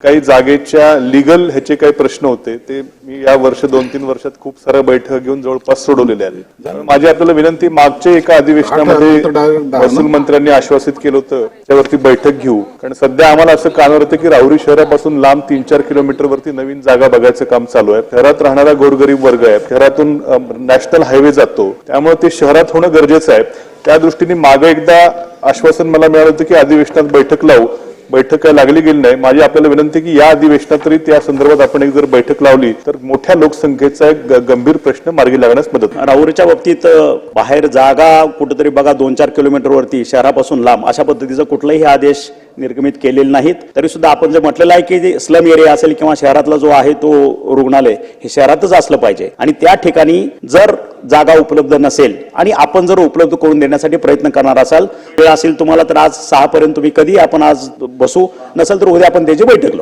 काही जागेच्या लीगल ह्याचे काही प्रश्न होते ते मी या वर्ष 2-3 वर्षात खूप साऱ्या बैठक घेऊन जवळपास सोडवलेले आहेत. माझी आपल्याला विनंती, मागच्या एका अधिवेशनामध्ये महसूल मंत्र्यांनी आश्वासित केलं होतं त्यावरती बैठक घेऊ, कारण सध्या आम्हाला असं कानावर येतं की राहुरी शहरापासून लांब 3-4 किलोमीटरवरती नवीन जागा बघायचं काम चालू आहे. शहरात राहणारा गोरगरीब वर्ग आहे, शहरातून नॅशनल हायवे जातो, त्यामुळे ते शहरात होणं गरजेचं आहे. त्या दृष्टीने मागे एकदा आश्वासन मला मिळालं होतं की अधिवेशनात बैठक लावू. बैठक काय लागली गेली नाही. माझी आपल्याला विनंती की या अधिवेशनात तरी त्या संदर्भात आपण एक जर बैठक लावली तर मोठ्या लोकसंख्येचा एक गंभीर प्रश्न मार्गी लागण्यास मदत होईल. राहुरीच्या बाबतीत बाहेर जागा कुठेतरी बघा 2-4 किलोमीटरवरती शहरापासून लांब अशा पद्धतीचा कुठलाही आदेश निर्गमित केलेले नाहीत. तरी सुद्धा आपण जे म्हटलेलं आहे की जे स्लम एरिया असेल किंवा शहरातला जो आहे तो रुग्णालय हे शहरातच असलं पाहिजे आणि त्या ठिकाणी जर जागा उपलब्ध नसेल आणि आपण जर उपलब्ध करून देण्यासाठी प्रयत्न करणार असाल, वेळ असेल तुम्हाला तर आज 6 पर्यंत तुम्ही कधी आपण आज बसू, नसेल तर उद्या आपण त्याची बैठक लावू.